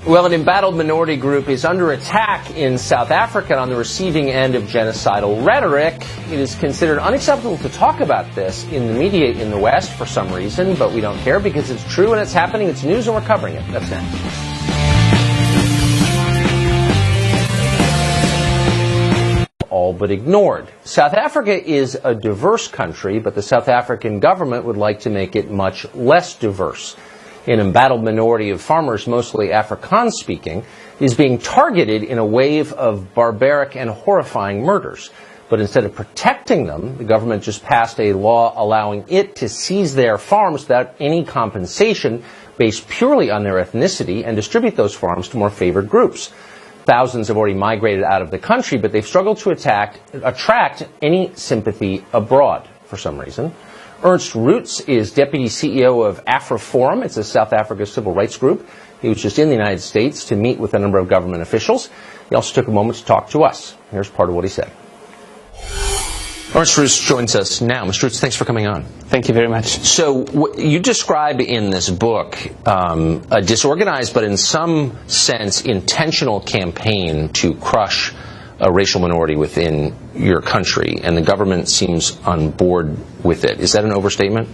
Well, an embattled minority group is under attack in South Africa and on the receiving end of genocidal rhetoric. It is considered unacceptable to talk about this in the media in the West for some reason, but we don't care because it's true and it's happening. It's news and we're covering it. That's next. All but ignored. South Africa is a diverse country, but the South African government would like to make it much less diverse. An embattled minority of farmers, mostly Afrikaans-speaking, is being targeted in a wave of barbaric and horrifying murders. But instead of protecting them, the government just passed a law allowing it to seize their farms without any compensation based purely on their ethnicity and distribute those farms to more favored groups. Thousands have already migrated out of the country, but they've struggled to attract any sympathy abroad for some reason. Ernst Roots is Deputy CEO of AfriForum. It's a South Africa civil rights group. He was just in the United States to meet with a number of government officials. He also took a moment to talk to us. Here's part of what he said. Ernst Roots joins us now. Mr. Roots, thanks for coming on. Thank you very much. So you describe in this book a disorganized but in some sense intentional campaign to crush a racial minority within your country, and the government seems on board with it. Is that an overstatement?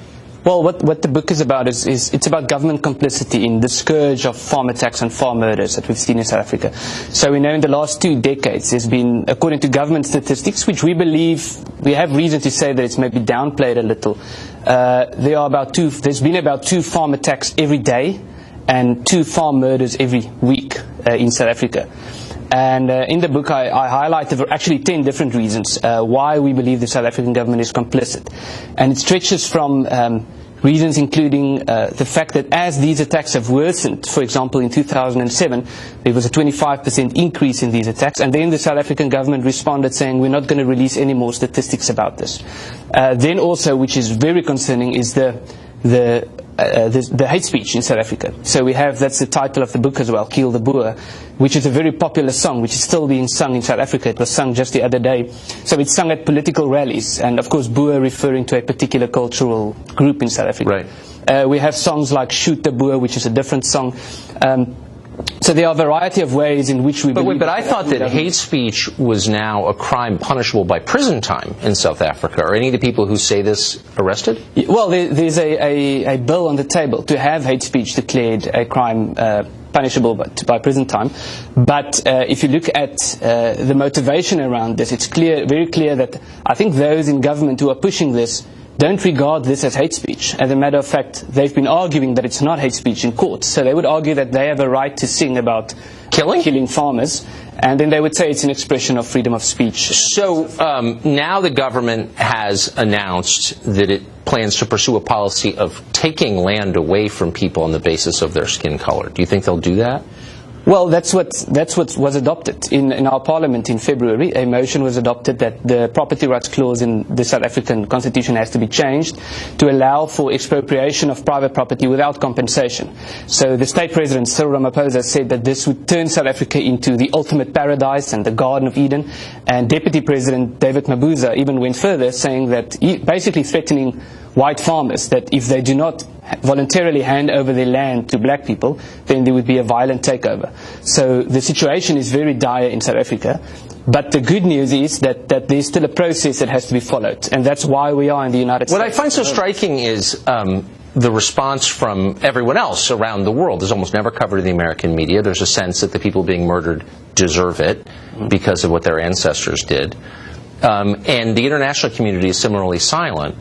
Well, what the book is about is it's about government complicity in the scourge of farm attacks and farm murders that we've seen in South Africa. So we know in the last 2 decades there's been, according to government statistics, which we believe, we have reason to say that it's maybe downplayed a little, there's been about 2 farm attacks every day and 2 farm murders every week in South Africa. And in the book, I highlighted actually 10 different reasons why we believe the South African government is complicit. And it stretches from reasons including the fact that as these attacks have worsened, for example, in 2007, there was a 25% increase in these attacks. And then the South African government responded saying, we're not going to release any more statistics about this. Then also, which is very concerning, is the hate speech in South Africa. So that's the title of the book as well, Kill the Boer, which is a very popular song, which is still being sung in South Africa. It was sung just the other day. So it's sung at political rallies, and of course Boer referring to a particular cultural group in South Africa. Right. We have songs like Shoot the Boer, which is a different song. So there are a variety of ways in which we believe... But I thought that hate speech was now a crime punishable by prison time in South Africa. Are any of the people who say this arrested? Well, there's a bill on the table to have hate speech declared a crime punishable by prison time. But if you look at the motivation around this, it's very clear that I think those in government who are pushing this don't regard this as hate speech. As a matter of fact, they've been arguing that it's not hate speech in court. So they would argue that they have a right to sing about killing farmers, and then they would say it's an expression of freedom of speech. So now the government has announced that it plans to pursue a policy of taking land away from people on the basis of their skin color. Do you think they'll do that? Well, that's what was adopted in our parliament in February. A motion was adopted that the property rights clause in the South African constitution has to be changed to allow for expropriation of private property without compensation. So the state president, Cyril Ramaphosa, said that this would turn South Africa into the ultimate paradise and the Garden of Eden. And Deputy President David Mabuza even went further, saying that, basically threatening white farmers that if they do not voluntarily hand over their land to black people, then there would be a violent takeover. So the situation is very dire in South Africa. But the good news is that there's still a process that has to be followed. And that's why we are in the United States. What I find so striking is the response from everyone else around the world is almost never covered in the American media. There's a sense that the people being murdered deserve it because of what their ancestors did. And the international community is similarly silent.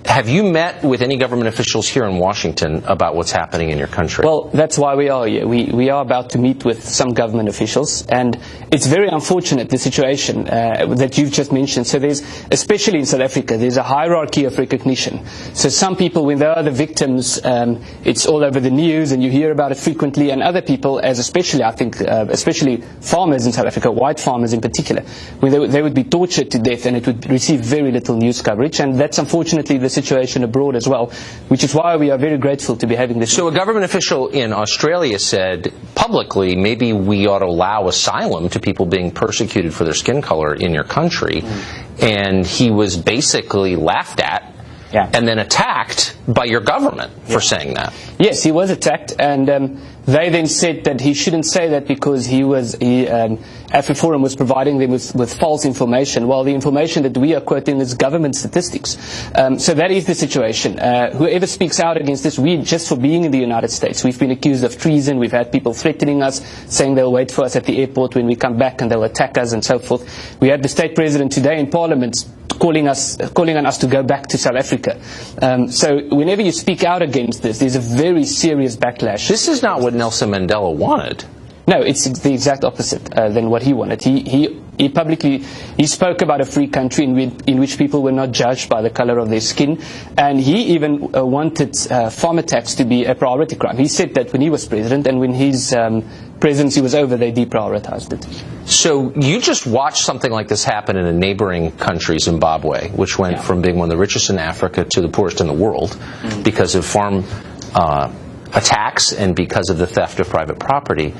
Have you met with any government officials here in Washington about what's happening in your country? Well, that's why we are here. We are about to meet with some government officials, and it's very unfortunate, the situation that you've just mentioned. So there's, especially in South Africa, there's a hierarchy of recognition. So some people, when they are the victims, it's all over the news and you hear about it frequently, and other people, as especially, I think, especially farmers in South Africa, white farmers in particular, when they would be tortured to death and it would receive very little news coverage, and that's unfortunately the situation abroad as well, which is why we are very grateful to be having this. So a government official in Australia said publicly, maybe we ought to allow asylum to people being persecuted for their skin color in your country. And he was basically laughed at and then attacked by your government for saying that. Yes, he was attacked, and they then said that he shouldn't say that because AfriForum was providing them with false information, while the information that we are quoting is government statistics. So that is the situation. Whoever speaks out against this, just for being in the United States, we've been accused of treason. We've had people threatening us, saying they'll wait for us at the airport when we come back and they'll attack us and so forth. We had the state president today in Parliament calling on us to go back to South Africa. So whenever you speak out against this, there's a very serious backlash. This is not what Nelson Mandela wanted. No, it's the exact opposite than what he wanted. He publicly spoke about a free country in which people were not judged by the color of their skin, and he even wanted farmer tax to be a priority crime. He said that when he was president, and when his presidency was over, they deprioritized it. So you just watched something like this happen in a neighboring country, Zimbabwe, which went from being one of the richest in Africa to the poorest in the world because of farm attacks and because of the theft of private property.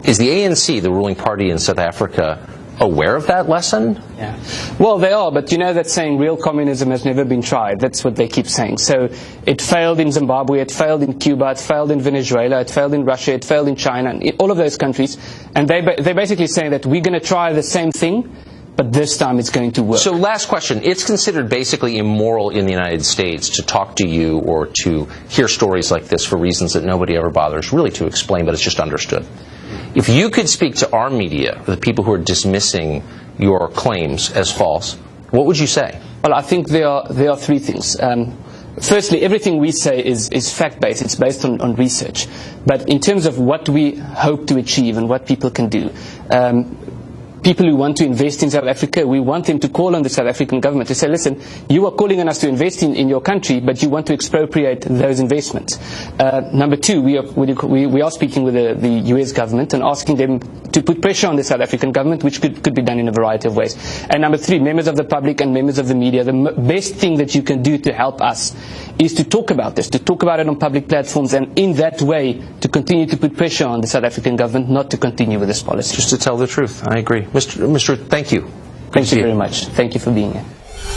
Is the ANC, the ruling party in South Africa, aware of that lesson? Yeah. Well, they are, but you know that saying, real communism has never been tried. That's what they keep saying. So it failed in Zimbabwe, it failed in Cuba, it failed in Venezuela, it failed in Russia, it failed in China, and all of those countries. And they're basically saying that we're going to try the same thing, but this time it's going to work. So last question. It's considered basically immoral in the United States to talk to you or to hear stories like this for reasons that nobody ever bothers really to explain, but it's just understood. If you could speak to our media, the people who are dismissing your claims as false, what would you say? Well, I think there are three things. Firstly, everything we say is fact-based. It's based on research. But in terms of what we hope to achieve and what people can do, people who want to invest in South Africa, we want them to call on the South African government to say, listen, you are calling on us to invest in your country, but you want to expropriate those investments. Number two, we are speaking with the US government and asking them to put pressure on the South African government, which could be done in a variety of ways. And number three, members of the public and members of the media, the best thing that you can do to help us is to talk about this, to talk about it on public platforms, and in that way to continue to put pressure on the South African government not to continue with this policy. Just to tell the truth, I agree. Mr. Thank you. Thank you very much. Thank you for being here.